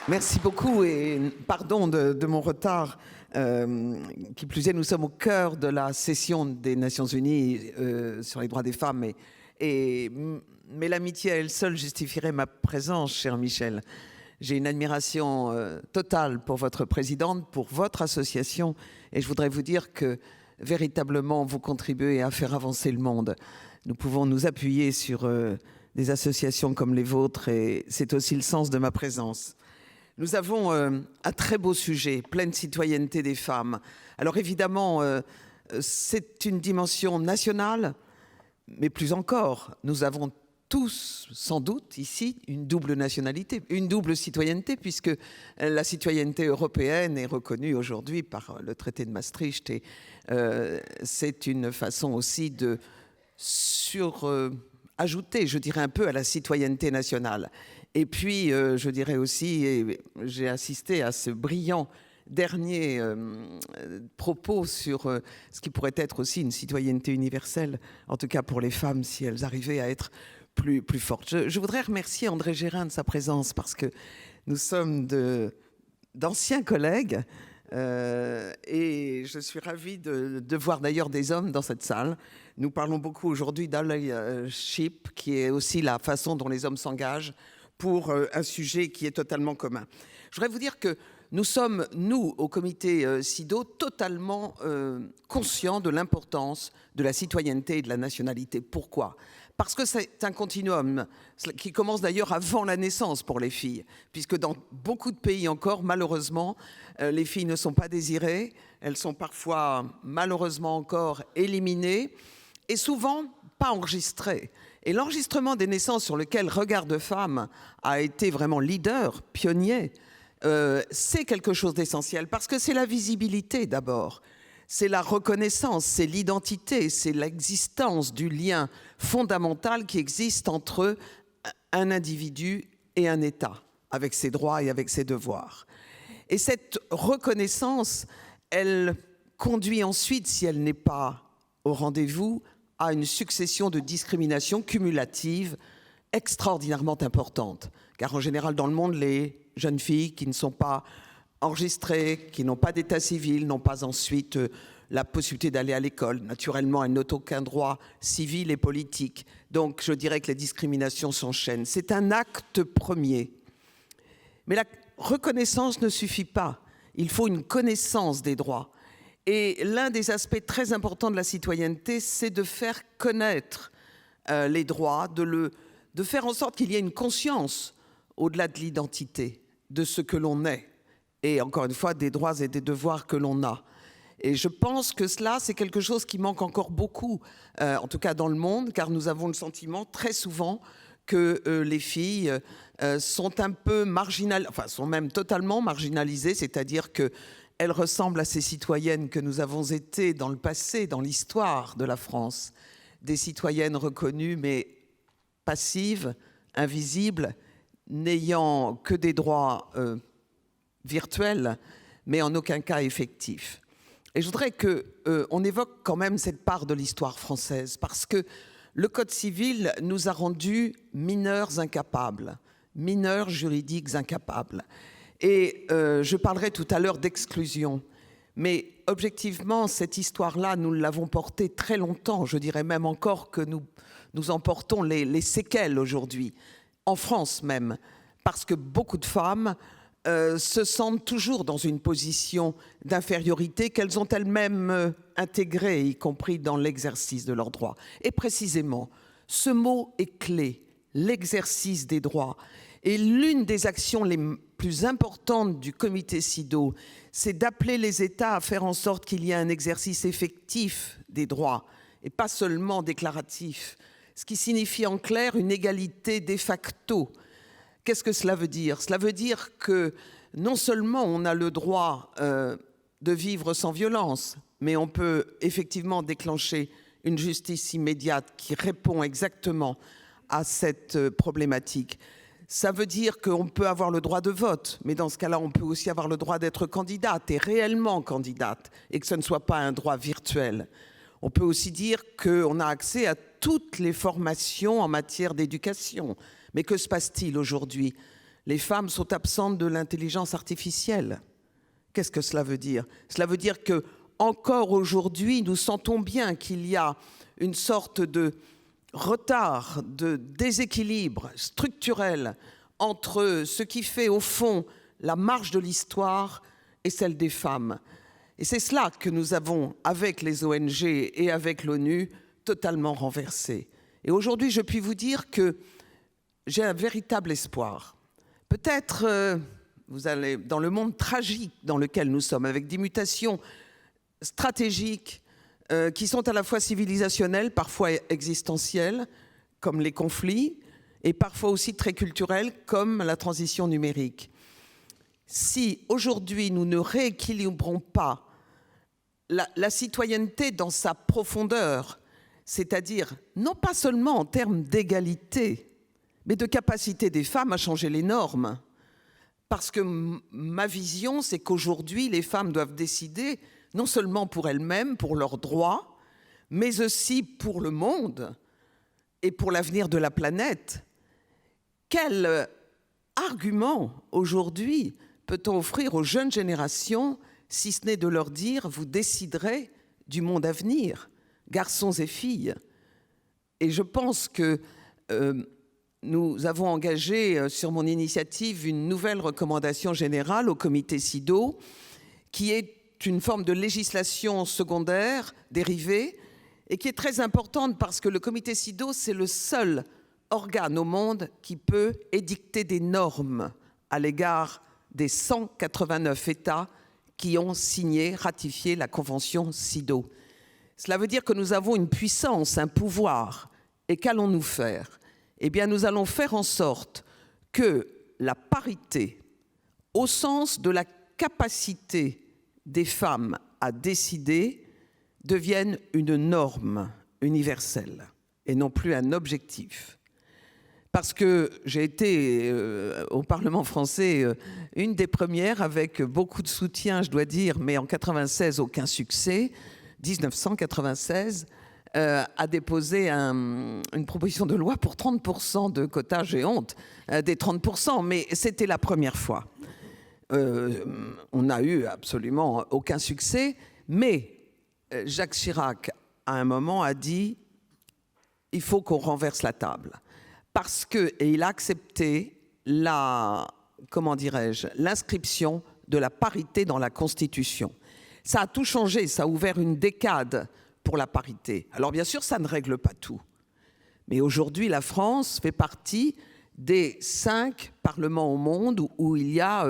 Merci beaucoup et pardon de mon retard. Qui plus est, nous sommes au cœur de la session des Nations Unies sur les droits des femmes. Mais l'amitié à elle seule justifierait ma présence, cher Michel. J'ai une admiration totale pour votre présidente, pour votre association. Et je voudrais vous dire que véritablement, vous contribuez à faire avancer le monde. Nous pouvons nous appuyer sur des associations comme les vôtres et c'est aussi le sens de ma présence. Nous avons un très beau sujet, pleine citoyenneté des femmes. Alors évidemment, c'est une dimension nationale, mais plus encore, nous avons tous, sans doute, ici, une double nationalité, une double citoyenneté, puisque la citoyenneté européenne est reconnue aujourd'hui par le traité de Maastricht. Et c'est une façon aussi de ajouter, je dirais, un peu à la citoyenneté nationale. Et puis, je dirais aussi, et j'ai assisté à ce brillant dernier propos sur ce qui pourrait être aussi une citoyenneté universelle, en tout cas pour les femmes, si elles arrivaient à être plus fortes. Je voudrais remercier André Gérin de sa présence, parce que nous sommes d'anciens collègues, et je suis ravie de voir d'ailleurs des hommes dans cette salle. Nous parlons beaucoup aujourd'hui d'allyship, qui est aussi la façon dont les hommes s'engagent pour un sujet qui est totalement commun. Je voudrais vous dire que nous sommes, nous, au comité CIDO, totalement conscients de l'importance de la citoyenneté et de la nationalité. Pourquoi ? Parce que c'est un continuum qui commence d'ailleurs avant la naissance pour les filles, puisque dans beaucoup de pays encore, malheureusement, les filles ne sont pas désirées, elles sont parfois malheureusement encore éliminées et souvent pas enregistrées. Et l'enregistrement des naissances sur lequel Regard de Femmes a été vraiment leader, pionnier, c'est quelque chose d'essentiel parce que c'est la visibilité d'abord, c'est la reconnaissance, c'est l'identité, c'est l'existence du lien fondamental qui existe entre un individu et un État, avec ses droits et avec ses devoirs. Et cette reconnaissance, elle conduit ensuite, si elle n'est pas au rendez-vous, à une succession de discriminations cumulatives extraordinairement importantes. Car en général, dans le monde, les jeunes filles qui ne sont pas enregistrées, qui n'ont pas d'état civil, n'ont pas ensuite la possibilité d'aller à l'école. Naturellement, elles n'ont aucun droit civil et politique. Donc, je dirais que les discriminations s'enchaînent. C'est un acte premier. Mais la reconnaissance ne suffit pas. Il faut une connaissance des droits. Et l'un des aspects très importants de la citoyenneté, c'est de faire connaître les droits, de faire en sorte qu'il y ait une conscience au-delà de l'identité, de ce que l'on est. Et encore une fois, des droits et des devoirs que l'on a. Et je pense que cela, c'est quelque chose qui manque encore beaucoup, en tout cas dans le monde, car nous avons le sentiment très souvent que les filles sont un peu marginalisées, enfin sont même totalement marginalisées, c'est-à-dire qu'elles ressemblent à ces citoyennes que nous avons été dans le passé, dans l'histoire de la France. Des citoyennes reconnues mais passives, invisibles, n'ayant que des droits virtuels, mais en aucun cas effectifs. Et je voudrais qu'on évoque quand même cette part de l'histoire française, parce que le Code civil nous a rendus mineurs incapables, mineurs juridiques incapables. Et je parlerai tout à l'heure d'exclusion. Mais objectivement, cette histoire-là, nous l'avons portée très longtemps. Je dirais même encore que nous en portons les séquelles aujourd'hui, en France même, parce que beaucoup de femmes se sentent toujours dans une position d'infériorité qu'elles ont elles-mêmes intégrée, y compris dans l'exercice de leurs droits. Et précisément, ce mot est clé, l'exercice des droits. Et l'une des actions les plus importantes du comité CIDO, c'est d'appeler les États à faire en sorte qu'il y ait un exercice effectif des droits, et pas seulement déclaratif, ce qui signifie en clair une égalité de facto. Qu'est-ce que cela veut dire? Cela veut dire que non seulement on a le droit de vivre sans violence, mais on peut effectivement déclencher une justice immédiate qui répond exactement à cette problématique. Ça veut dire qu'on peut avoir le droit de vote, mais dans ce cas-là, on peut aussi avoir le droit d'être candidate et réellement candidate, et que ce ne soit pas un droit virtuel. On peut aussi dire qu'on a accès à toutes les formations en matière d'éducation. Mais que se passe-t-il aujourd'hui? Les femmes sont absentes de l'intelligence artificielle. Qu'est-ce que cela veut dire? Cela veut dire que, encore aujourd'hui, nous sentons bien qu'il y a une sorte de retard, de déséquilibre structurel entre ce qui fait, au fond, la marche de l'histoire et celle des femmes. Et c'est cela que nous avons, avec les ONG et avec l'ONU, totalement renversé. Et aujourd'hui, je puis vous dire que j'ai un véritable espoir. Peut-être, vous allez, dans le monde tragique dans lequel nous sommes, avec des mutations stratégiques qui sont à la fois civilisationnelles, parfois existentielles, comme les conflits, et parfois aussi très culturelles, comme la transition numérique. Si aujourd'hui nous ne rééquilibrons pas la citoyenneté dans sa profondeur, c'est-à-dire non pas seulement en termes d'égalité, mais de capacité des femmes à changer les normes. Parce que ma vision, c'est qu'aujourd'hui, les femmes doivent décider, non seulement pour elles-mêmes, pour leurs droits, mais aussi pour le monde et pour l'avenir de la planète. Quel argument, aujourd'hui, peut-on offrir aux jeunes générations, si ce n'est de leur dire « vous déciderez du monde à venir », garçons et filles. Et je pense que nous avons engagé, sur mon initiative, une nouvelle recommandation générale au comité CIDO, qui est une forme de législation secondaire dérivée, et qui est très importante parce que le comité CIDO, c'est le seul organe au monde qui peut édicter des normes à l'égard des 189 États qui ont signé, ratifié la convention CIDO. Cela veut dire que nous avons une puissance, un pouvoir. Et qu'allons-nous faire? Eh bien, nous allons faire en sorte que la parité, au sens de la capacité des femmes à décider, devienne une norme universelle et non plus un objectif. Parce que j'ai été au Parlement français une des premières, avec beaucoup de soutien, je dois dire, mais en 96, aucun succès, 1996, a déposé une proposition de loi pour 30% de quotas, j'ai honte, des 30%, mais c'était la première fois. On n'a eu absolument aucun succès, mais Jacques Chirac, à un moment, a dit « il faut qu'on renverse la table ». Parce que, et il a accepté comment dirais-je, l'inscription de la parité dans la Constitution. Ça a tout changé, ça a ouvert une décade pour la parité. Alors bien sûr, ça ne règle pas tout. Mais aujourd'hui, la France fait partie des 5 parlements au monde où il y a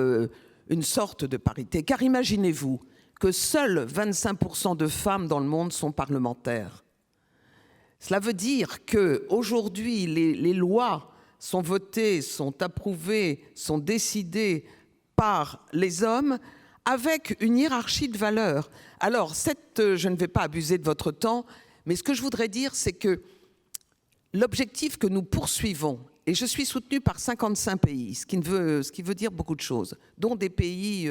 une sorte de parité. Car imaginez-vous que seuls 25% de femmes dans le monde sont parlementaires. Cela veut dire qu'aujourd'hui, les lois sont votées, sont approuvées, sont décidées par les hommes avec une hiérarchie de valeurs. Alors, je ne vais pas abuser de votre temps, mais ce que je voudrais dire, c'est que l'objectif que nous poursuivons, et je suis soutenue par 55 pays, ce qui veut dire beaucoup de choses, dont des pays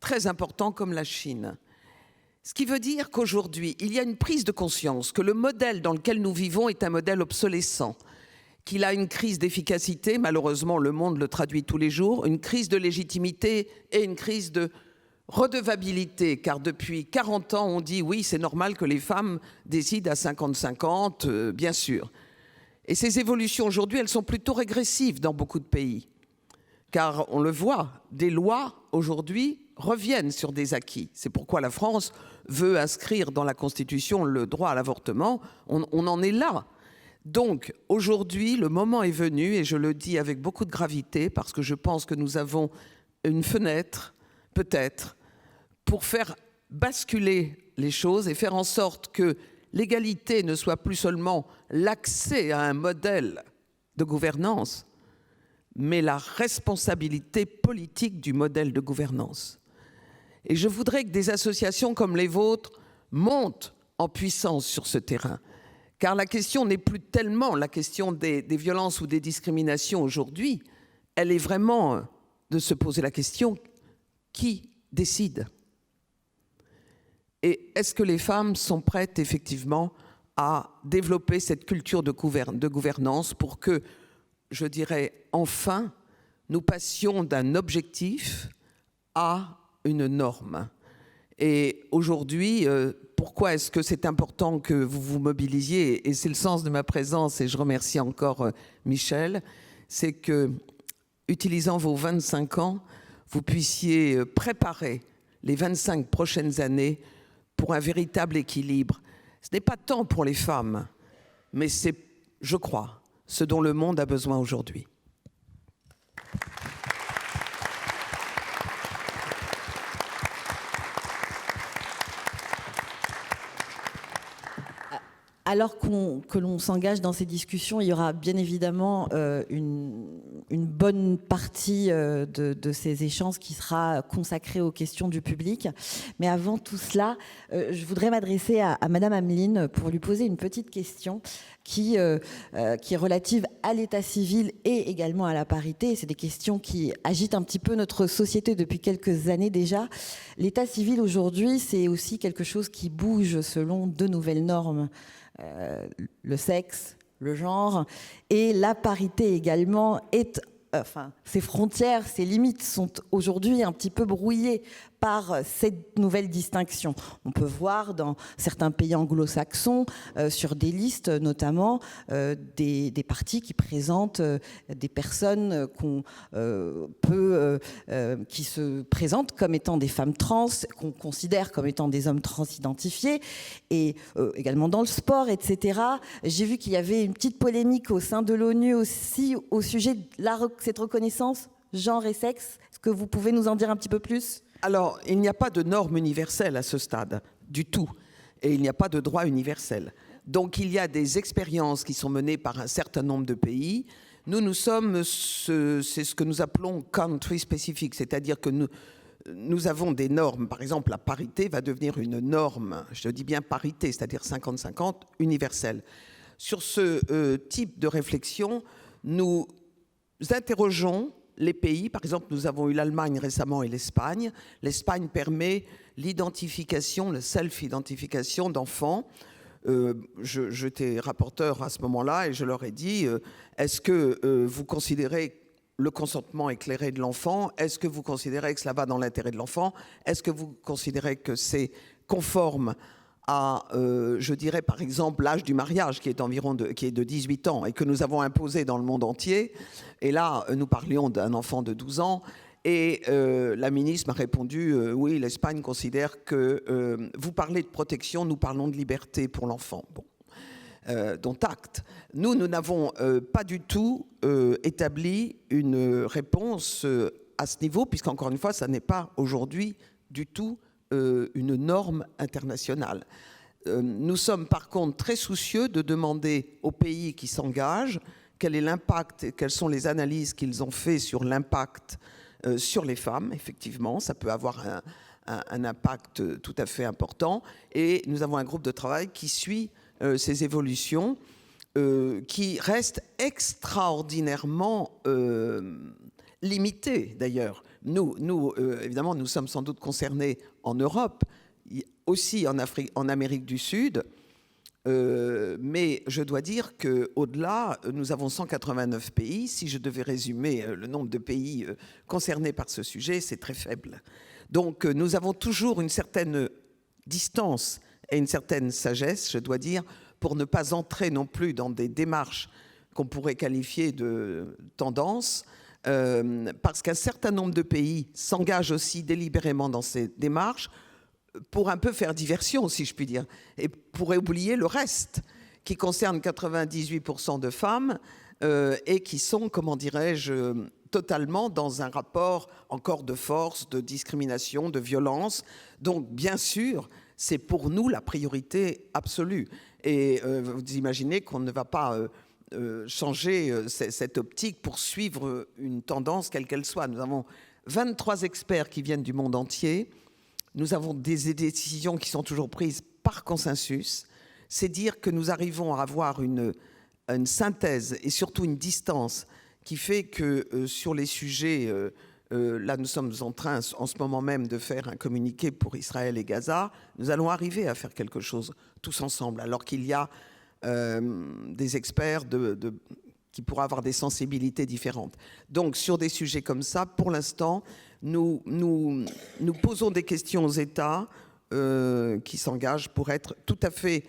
très importants comme la Chine. Ce qui veut dire qu'aujourd'hui, il y a une prise de conscience que le modèle dans lequel nous vivons est un modèle obsolescent, qu'il a une crise d'efficacité, malheureusement le monde le traduit tous les jours, une crise de légitimité et une crise de redevabilité, car depuis 40 ans on dit oui, c'est normal que les femmes décident à 50-50, bien sûr. Et ces évolutions aujourd'hui, elles sont plutôt régressives dans beaucoup de pays, car on le voit, des lois aujourd'hui reviennent sur des acquis. C'est pourquoi la France veut inscrire dans la Constitution le droit à l'avortement. On en est là. Donc, aujourd'hui, le moment est venu, et je le dis avec beaucoup de gravité, parce que je pense que nous avons une fenêtre, peut-être, pour faire basculer les choses et faire en sorte que l'égalité ne soit plus seulement l'accès à un modèle de gouvernance, mais la responsabilité politique du modèle de gouvernance. Et je voudrais que des associations comme les vôtres montent en puissance sur ce terrain. Car la question n'est plus tellement la question des violences ou des discriminations aujourd'hui. Elle est vraiment de se poser la question, qui décide? Et est-ce que les femmes sont prêtes effectivement à développer cette culture de gouvernance pour que, je dirais, enfin, nous passions d'un objectif à une norme. Et aujourd'hui, pourquoi est-ce que c'est important que vous vous mobilisiez? Et c'est le sens de ma présence, et je remercie encore Michel, c'est que, utilisant vos 25 ans, vous puissiez préparer les 25 prochaines années pour un véritable équilibre. Ce n'est pas tant pour les femmes, mais c'est, je crois, ce dont le monde a besoin aujourd'hui. Alors que l'on s'engage dans ces discussions, il y aura bien évidemment une bonne partie de ces échanges qui sera consacrée aux questions du public. Mais avant tout cela, je voudrais m'adresser à Madame Ameline pour lui poser une petite question qui est relative à l'état civil et également à la parité. C'est des questions qui agitent un petit peu notre société depuis quelques années déjà. L'état civil aujourd'hui, c'est aussi quelque chose qui bouge selon de nouvelles normes. Le sexe, le genre, et la parité également est, ses frontières, ses limites sont aujourd'hui un petit peu brouillées par cette nouvelle distinction. On peut voir dans certains pays anglo-saxons, sur des listes notamment, des partis qui présentent des personnes qui se présentent comme étant des femmes trans, qu'on considère comme étant des hommes transidentifiés, et également dans le sport, etc. J'ai vu qu'il y avait une petite polémique au sein de l'ONU aussi au sujet de cette reconnaissance genre et sexe. Est-ce que vous pouvez nous en dire un petit peu plus ? Alors, il n'y a pas de norme universelle à ce stade, du tout. Et il n'y a pas de droit universel. Donc, il y a des expériences qui sont menées par un certain nombre de pays. Nous sommes, c'est ce que nous appelons country specific, c'est-à-dire que nous avons des normes. Par exemple, la parité va devenir une norme, je dis bien parité, c'est-à-dire 50-50, universelle. Sur ce type de réflexion, nous interrogeons les pays. Par exemple, nous avons eu l'Allemagne récemment et l'Espagne. L'Espagne permet l'identification, le self-identification d'enfants. J'étais rapporteur à ce moment-là et je leur ai dit, est-ce que vous considérez le consentement éclairé de l'enfant? Est-ce que vous considérez que cela va dans l'intérêt de l'enfant? Est-ce que vous considérez que c'est conforme à, je dirais par exemple, l'âge du mariage qui est de 18 ans et que nous avons imposé dans le monde entier. Et là, nous parlions d'un enfant de 12 ans et la ministre m'a répondu, oui, l'Espagne considère que vous parlez de protection, nous parlons de liberté pour l'enfant. Bon. Dont acte. Nous n'avons pas du tout établi une réponse à ce niveau, puisqu'encore une fois, ça n'est pas aujourd'hui du tout une norme internationale. Nous sommes par contre très soucieux de demander aux pays qui s'engagent quel est l'impact, quelles sont les analyses qu'ils ont fait sur l'impact sur les femmes. Effectivement, ça peut avoir un impact tout à fait important. Et nous avons un groupe de travail qui suit ces évolutions, qui restent extraordinairement limitées d'ailleurs. Nous évidemment, nous sommes sans doute concernés en Europe, aussi en Amérique du Sud, mais je dois dire qu'au-delà, nous avons 189 pays. Si je devais résumer le nombre de pays concernés par ce sujet, c'est très faible. Donc nous avons toujours une certaine distance et une certaine sagesse, je dois dire, pour ne pas entrer non plus dans des démarches qu'on pourrait qualifier de tendance, parce qu'un certain nombre de pays s'engagent aussi délibérément dans ces démarches pour un peu faire diversion, si je puis dire, et pour oublier le reste, qui concerne 98% de femmes et qui sont, comment dirais-je, totalement dans un rapport encore de force, de discrimination, de violence. Donc, bien sûr, c'est pour nous la priorité absolue. Et vous imaginez qu'on ne va pas changer cette optique pour suivre une tendance quelle qu'elle soit. Nous avons 23 experts qui viennent du monde entier. Nous avons des décisions qui sont toujours prises par consensus. C'est dire que nous arrivons à avoir une synthèse et surtout une distance qui fait que sur les sujets, là nous sommes en train en ce moment même de faire un communiqué pour Israël et Gaza, nous allons arriver à faire quelque chose tous ensemble, alors qu'il y a des experts qui pourra avoir des sensibilités différentes. Donc, sur des sujets comme ça, pour l'instant, nous posons des questions aux États qui s'engagent pour être tout à fait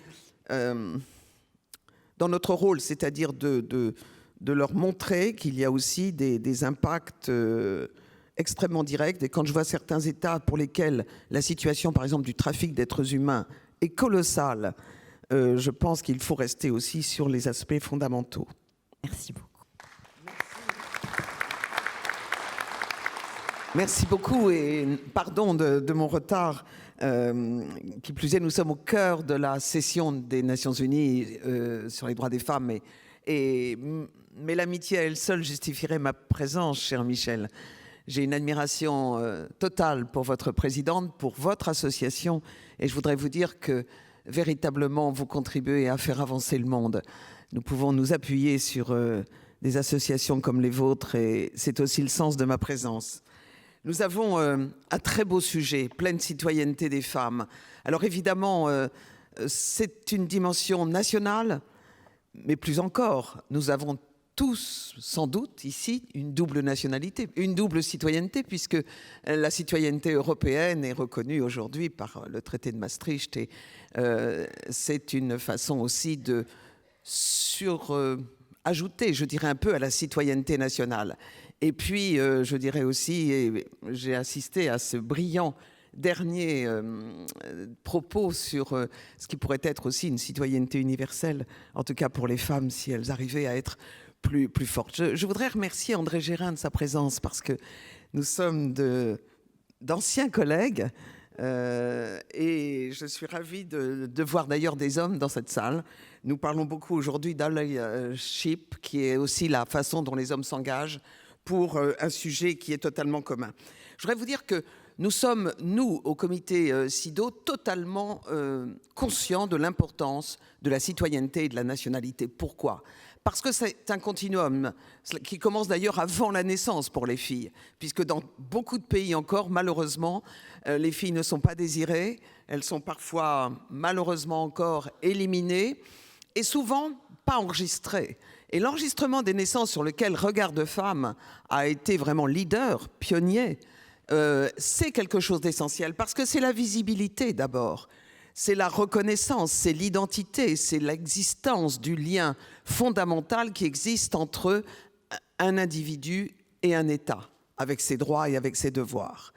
dans notre rôle, c'est-à-dire de leur montrer qu'il y a aussi des impacts extrêmement directs. Et quand je vois certains États pour lesquels la situation, par exemple, du trafic d'êtres humains est colossale, je pense qu'il faut rester aussi sur les aspects fondamentaux. Merci beaucoup. Merci beaucoup et pardon de mon retard. Qui plus est, nous sommes au cœur de la session des Nations Unies sur les droits des femmes. Mais l'amitié à elle seule justifierait ma présence, cher Michel. J'ai une admiration totale pour votre présidente, pour votre association. Et je voudrais vous dire que véritablement, vous contribuez à faire avancer le monde. Nous pouvons nous appuyer sur des associations comme les vôtres et c'est aussi le sens de ma présence. Nous avons un très beau sujet, pleine citoyenneté des femmes. Alors évidemment, c'est une dimension nationale, mais plus encore, nous avons tous, sans doute, ici, une double nationalité, une double citoyenneté, puisque la citoyenneté européenne est reconnue aujourd'hui par le traité de Maastricht. Et c'est une façon aussi de ajouter, je dirais, un peu à la citoyenneté nationale. Et puis, je dirais aussi, et j'ai assisté à ce brillant dernier propos sur ce qui pourrait être aussi une citoyenneté universelle, en tout cas pour les femmes, si elles arrivaient à être plus fortes. Je voudrais remercier André Gérin de sa présence, parce que nous sommes d'anciens collègues, et je suis ravie de voir d'ailleurs des hommes dans cette salle. Nous parlons beaucoup aujourd'hui d'allyship, qui est aussi la façon dont les hommes s'engagent pour un sujet qui est totalement commun. Je voudrais vous dire que nous sommes, nous, au comité CIDO, totalement conscients de l'importance de la citoyenneté et de la nationalité. Pourquoi ? Parce que c'est un continuum qui commence d'ailleurs avant la naissance pour les filles, puisque dans beaucoup de pays encore, malheureusement, les filles ne sont pas désirées, elles sont parfois malheureusement encore éliminées et souvent pas enregistrées. Et l'enregistrement des naissances sur lequel Regard de Femmes a été vraiment leader, pionnier, c'est quelque chose d'essentiel parce que c'est la visibilité d'abord, c'est la reconnaissance, c'est l'identité, c'est l'existence du lien fondamental qui existe entre un individu et un État, avec ses droits et avec ses devoirs.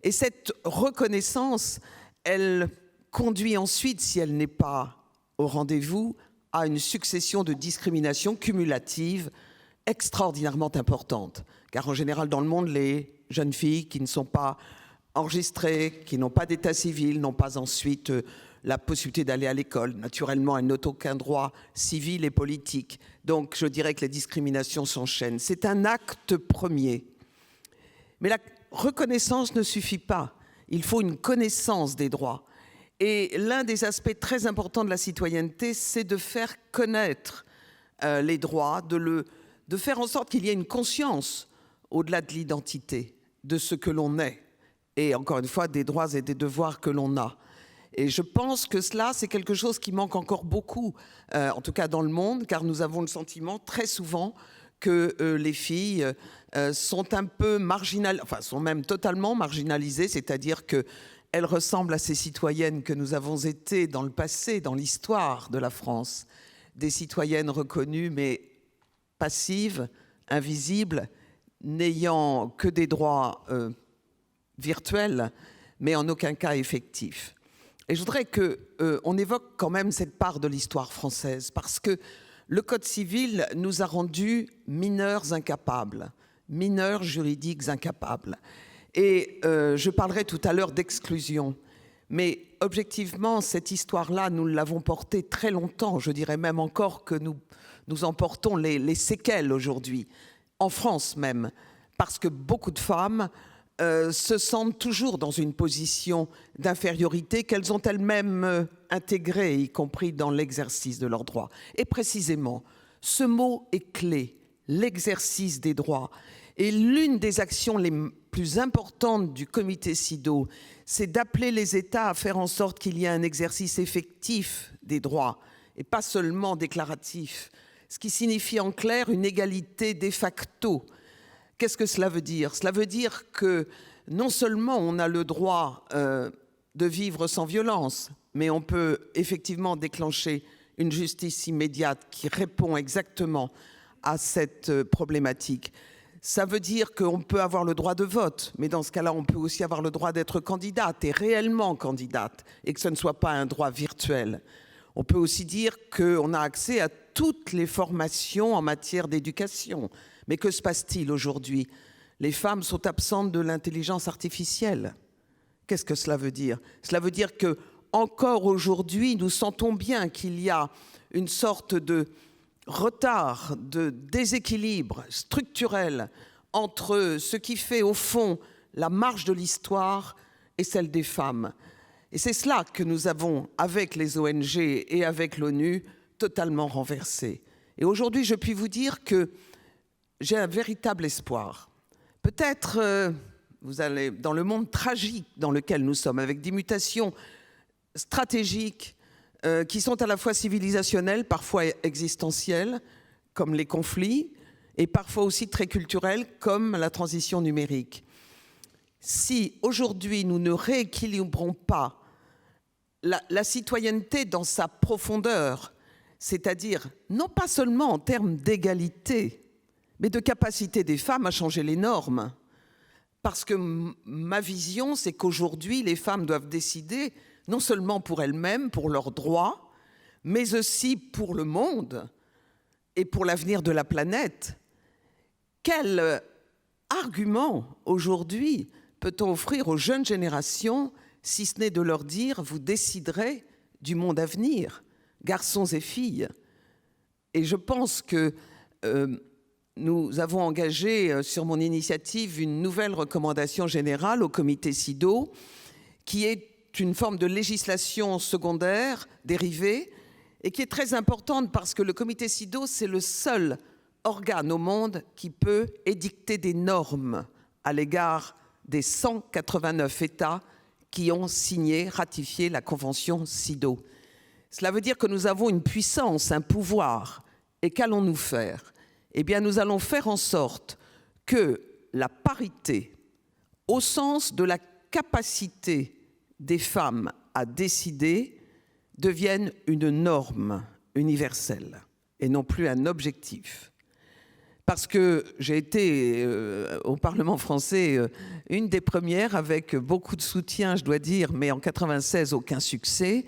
Et cette reconnaissance, elle conduit ensuite, si elle n'est pas au rendez-vous, à une succession de discriminations cumulatives extraordinairement importantes. Car en général, dans le monde, les jeunes filles qui ne sont pas enregistrées, qui n'ont pas d'état civil, n'ont pas ensuite la possibilité d'aller à l'école. Naturellement, elles n'ont aucun droit civil et politique. Donc, je dirais que les discriminations s'enchaînent. C'est un acte premier. Mais la reconnaissance ne suffit pas. Il faut une connaissance des droits. Et l'un des aspects très importants de la citoyenneté, c'est de faire connaître les droits, de faire en sorte qu'il y ait une conscience au-delà de l'identité, de ce que l'on est. Et encore une fois, des droits et des devoirs que l'on a. Et je pense que cela, c'est quelque chose qui manque encore beaucoup, en tout cas dans le monde, car nous avons le sentiment très souvent que les filles sont un peu marginalisées, enfin sont même totalement marginalisées, c'est-à-dire qu'elles ressemblent à ces citoyennes que nous avons été dans le passé, dans l'histoire de la France, des citoyennes reconnues mais passives, invisibles, n'ayant que des droits virtuels, mais en aucun cas effectifs. Et je voudrais qu'on évoque quand même cette part de l'histoire française, parce que le Code civil nous a rendus mineurs incapables, mineurs juridiques incapables. Et je parlerai tout à l'heure d'exclusion. Mais objectivement, cette histoire-là, nous l'avons portée très longtemps. Je dirais même encore que nous en portons les séquelles aujourd'hui, en France même, parce que beaucoup de femmes se sentent toujours dans une position d'infériorité qu'elles ont elles-mêmes intégrée, y compris dans l'exercice de leurs droits. Et précisément, ce mot est clé, l'exercice des droits. Et l'une des actions les plus importantes du comité CIDO, c'est d'appeler les États à faire en sorte qu'il y ait un exercice effectif des droits, et pas seulement déclaratif. ce qui signifie en clair une égalité de facto. Qu'est-ce que cela veut dire? Cela veut dire que non seulement on a le droit de vivre sans violence, mais on peut effectivement déclencher une justice immédiate qui répond exactement à cette problématique. Ça veut dire qu'on peut avoir le droit de vote, mais dans ce cas-là, on peut aussi avoir le droit d'être candidate et réellement candidate, et que ce ne soit pas un droit virtuel. On peut aussi dire qu'on a accès à toutes les formations en matière d'éducation. Mais que se passe-t-il aujourd'hui? Les femmes sont absentes de l'intelligence artificielle. Qu'est-ce que cela veut dire? Cela veut dire que encore aujourd'hui, nous sentons bien qu'il y a une sorte de retard, de déséquilibre structurel entre ce qui fait au fond la marche de l'histoire et celle des femmes. Et c'est cela que nous avons, avec les ONG et avec l'ONU, totalement renversé. Et aujourd'hui, je puis vous dire que j'ai un véritable espoir. Peut-être, vous allez dans le monde tragique dans lequel nous sommes, avec des mutations stratégiques qui sont à la fois civilisationnelles, parfois existentielles, comme les conflits, et parfois aussi très culturelles, comme la transition numérique. Si aujourd'hui nous ne rééquilibrons pas la citoyenneté dans sa profondeur, c'est-à-dire non pas seulement en termes d'égalité, mais de capacité des femmes à changer les normes. Parce que ma vision, c'est qu'aujourd'hui, les femmes doivent décider, non seulement pour elles-mêmes, pour leurs droits, mais aussi pour le monde et pour l'avenir de la planète. Quel argument, aujourd'hui, peut-on offrir aux jeunes générations, si ce n'est de leur dire, vous déciderez du monde à venir, garçons et filles? Et je pense que nous avons engagé, sur mon initiative, une nouvelle recommandation générale au comité CIDO, qui est une forme de législation secondaire dérivée, et qui est très importante parce que le comité CIDO, c'est le seul organe au monde qui peut édicter des normes à l'égard des 189 États qui ont signé, ratifié la convention CIDO. Cela veut dire que nous avons une puissance, un pouvoir. Et qu'allons-nous faire? Eh bien, nous allons faire en sorte que la parité, au sens de la capacité des femmes à décider, devienne une norme universelle et non plus un objectif. Parce que j'ai été au Parlement français une des premières, avec beaucoup de soutien, je dois dire, mais en 96, aucun succès,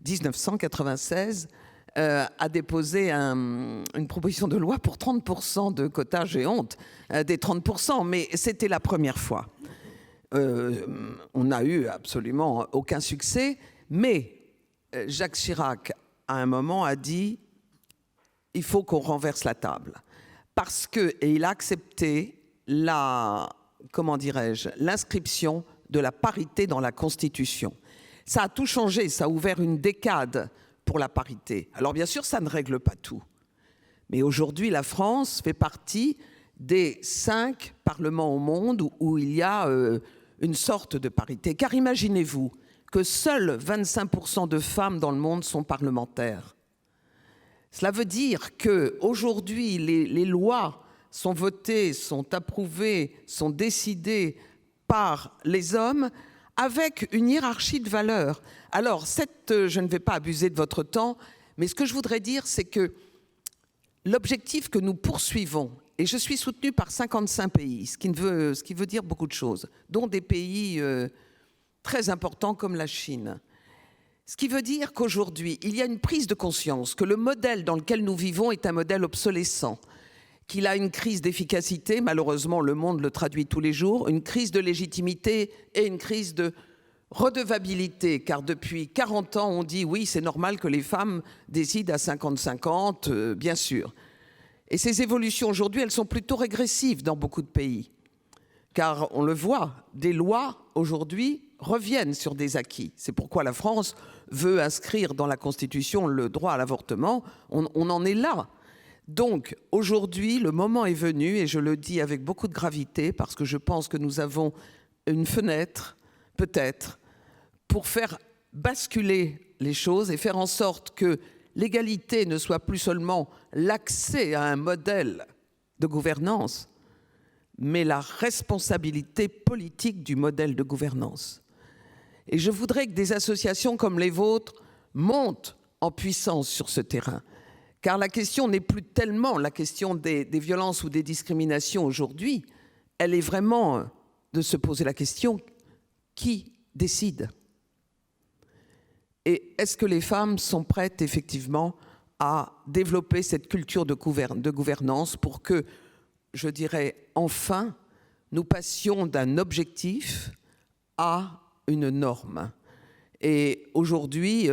1996, a déposé une proposition de loi pour 30% de quotas, j'ai honte, des 30%, mais c'était la première fois. On n'a eu absolument aucun succès, mais Jacques Chirac, à un moment, a dit « il faut qu'on renverse la table ». Parce que, et il a accepté l'inscription de la parité dans la Constitution. Ça a tout changé, ça a ouvert une décade pour la parité. Alors bien sûr, ça ne règle pas tout. Mais aujourd'hui, la France fait partie des 5 parlements au monde où il y a une sorte de parité. Car imaginez-vous que seuls 25% de femmes dans le monde sont parlementaires. Cela veut dire qu'aujourd'hui, les lois sont votées, sont approuvées, sont décidées par les hommes avec une hiérarchie de valeurs. Alors, je ne vais pas abuser de votre temps, mais ce que je voudrais dire, c'est que l'objectif que nous poursuivons, et je suis soutenue par 55 pays, ce qui veut dire beaucoup de choses, dont des pays très importants comme la Chine. Ce qui veut dire qu'aujourd'hui, il y a une prise de conscience que le modèle dans lequel nous vivons est un modèle obsolescent, qu'il a une crise d'efficacité, malheureusement le monde le traduit tous les jours, une crise de légitimité et une crise de redevabilité, car depuis 40 ans, on dit oui, c'est normal que les femmes décident à 50-50, bien sûr. Et ces évolutions aujourd'hui, elles sont plutôt régressives dans beaucoup de pays, car on le voit, des lois aujourd'hui reviennent sur des acquis. C'est pourquoi la France veut inscrire dans la Constitution le droit à l'avortement. On en est là. Donc, aujourd'hui, le moment est venu, et je le dis avec beaucoup de gravité, parce que je pense que nous avons une fenêtre, peut-être, pour faire basculer les choses et faire en sorte que l'égalité ne soit plus seulement l'accès à un modèle de gouvernance, mais la responsabilité politique du modèle de gouvernance. Et je voudrais que des associations comme les vôtres montent en puissance sur ce terrain. Car la question n'est plus tellement la question des violences ou des discriminations aujourd'hui, elle est vraiment de se poser la question, qui décide ? Et est-ce que les femmes sont prêtes effectivement à développer cette culture de gouvernance pour que, je dirais, enfin, nous passions d'un objectif à une norme. Et aujourd'hui,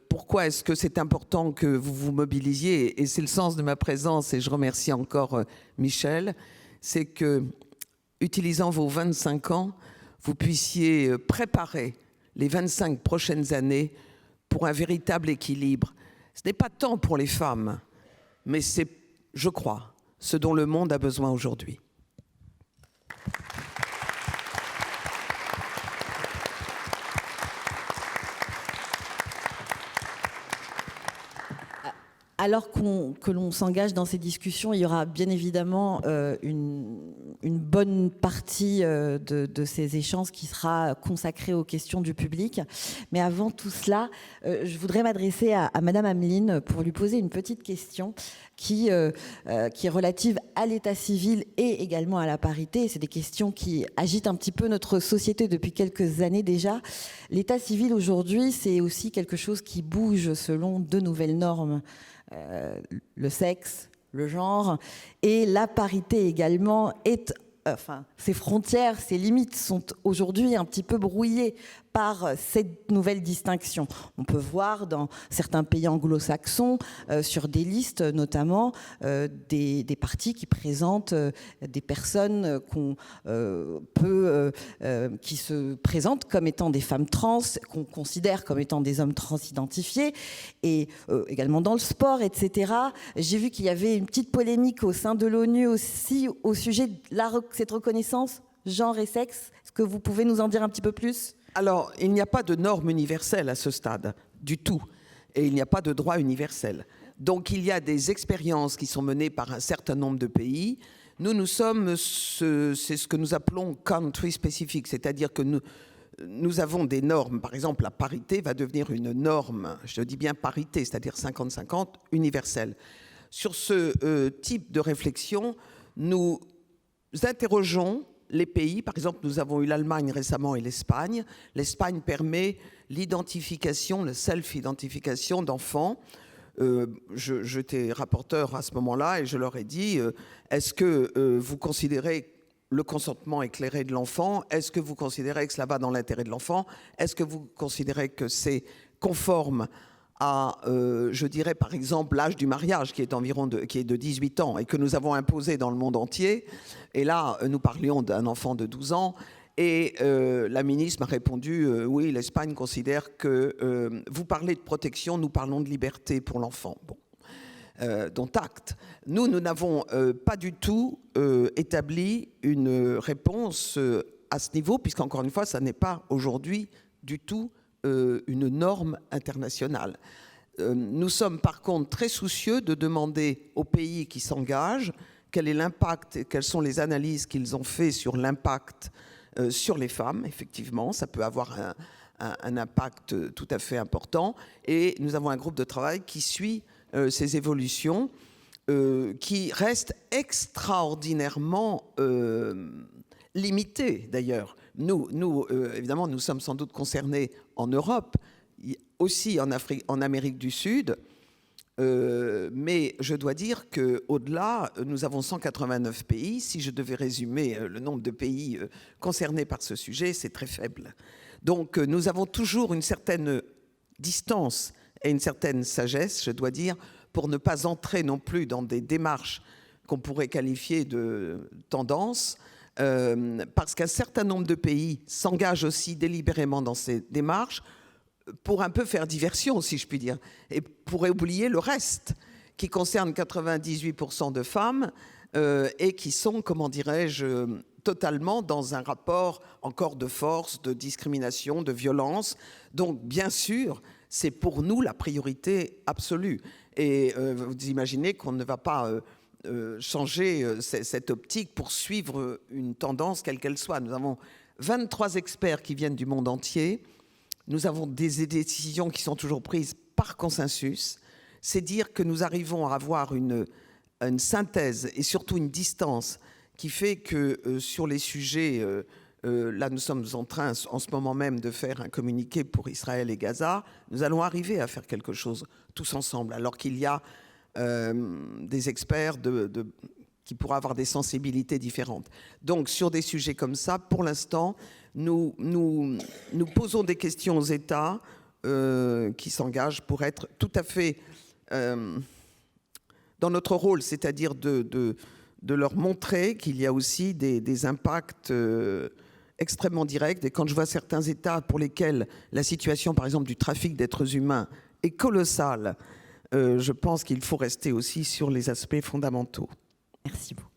pourquoi est-ce que c'est important que vous vous mobilisiez ? Et c'est le sens de ma présence, et je remercie encore Michel, c'est que, utilisant vos 25 ans, vous puissiez préparer les 25 prochaines années pour un véritable équilibre. Ce n'est pas tant pour les femmes, mais c'est, je crois, ce dont le monde a besoin aujourd'hui. Alors que l'on s'engage dans ces discussions, il y aura bien évidemment une bonne partie de ces échanges qui sera consacrée aux questions du public. Mais avant tout cela, je voudrais m'adresser à Madame Ameline pour lui poser une petite question qui est relative à l'état civil et également à la parité. C'est des questions qui agitent un petit peu notre société depuis quelques années déjà. L'état civil aujourd'hui, c'est aussi quelque chose qui bouge selon de nouvelles normes. Le sexe, le genre, et la parité également est, ses frontières, ses limites sont aujourd'hui un petit peu brouillées par cette nouvelle distinction. On peut voir dans certains pays anglo-saxons, sur des listes notamment, des partis qui présentent des personnes qui se présentent comme étant des femmes trans, qu'on considère comme étant des hommes trans identifiés, et également dans le sport, etc. J'ai vu qu'il y avait une petite polémique au sein de l'ONU aussi au sujet de cette reconnaissance genre et sexe. Est-ce que vous pouvez nous en dire un petit peu plus ? Alors, il n'y a pas de norme universelle à ce stade, du tout. Et il n'y a pas de droit universel. Donc, il y a des expériences qui sont menées par un certain nombre de pays. Nous sommes, c'est ce que nous appelons country spécifique, c'est-à-dire que nous avons des normes. Par exemple, la parité va devenir une norme, je dis bien parité, c'est-à-dire 50-50, universelle. Sur ce type de réflexion, nous interrogeons les pays. Par exemple, nous avons eu l'Allemagne récemment et l'Espagne. L'Espagne permet l'identification, le self-identification d'enfants. J'étais rapporteur à ce moment-là et je leur ai dit, est-ce que vous considérez le consentement éclairé de l'enfant? Est-ce que vous considérez que cela va dans l'intérêt de l'enfant? Est-ce que vous considérez que c'est conforme à, je dirais par exemple, l'âge du mariage qui est de 18 ans et que nous avons imposé dans le monde entier. Et là, nous parlions d'un enfant de 12 ans et la ministre m'a répondu, oui, l'Espagne considère que vous parlez de protection, nous parlons de liberté pour l'enfant. Bon. Dont acte. Nous n'avons pas du tout établi une réponse à ce niveau, puisqu'encore une fois, ça n'est pas aujourd'hui du tout une norme internationale. Nous sommes par contre très soucieux de demander aux pays qui s'engagent quel est l'impact et quelles sont les analyses qu'ils ont fait sur l'impact sur les femmes. Effectivement, ça peut avoir un impact tout à fait important. Et nous avons un groupe de travail qui suit ces évolutions, qui restent extraordinairement limitées d'ailleurs. Nous évidemment, nous sommes sans doute concernés en Europe, aussi en Amérique du Sud, mais je dois dire qu'au-delà, nous avons 189 pays. Si je devais résumer le nombre de pays concernés par ce sujet, c'est très faible. Donc nous avons toujours une certaine distance et une certaine sagesse, je dois dire, pour ne pas entrer non plus dans des démarches qu'on pourrait qualifier de tendance, parce qu'un certain nombre de pays s'engagent aussi délibérément dans ces démarches pour un peu faire diversion, si je puis dire, et pour oublier le reste, qui concerne 98% de femmes et qui sont, comment dirais-je, totalement dans un rapport encore de force, de discrimination, de violence. Donc, bien sûr, c'est pour nous la priorité absolue. Et vous imaginez qu'on ne va pas changer cette optique pour suivre une tendance quelle qu'elle soit. Nous avons 23 experts qui viennent du monde entier. Nous avons des décisions qui sont toujours prises par consensus. C'est dire que nous arrivons à avoir une synthèse et surtout une distance qui fait que sur les sujets, là nous sommes en train en ce moment même de faire un communiqué pour Israël et Gaza, nous allons arriver à faire quelque chose tous ensemble, alors qu'il y a des experts qui pourraient avoir des sensibilités différentes. Donc sur des sujets comme ça, pour l'instant, nous posons des questions aux États qui s'engagent pour être tout à fait dans notre rôle, c'est-à-dire de leur montrer qu'il y a aussi des impacts extrêmement directs. Et quand je vois certains États pour lesquels la situation, par exemple, du trafic d'êtres humains est colossale, je pense qu'il faut rester aussi sur les aspects fondamentaux. Merci beaucoup.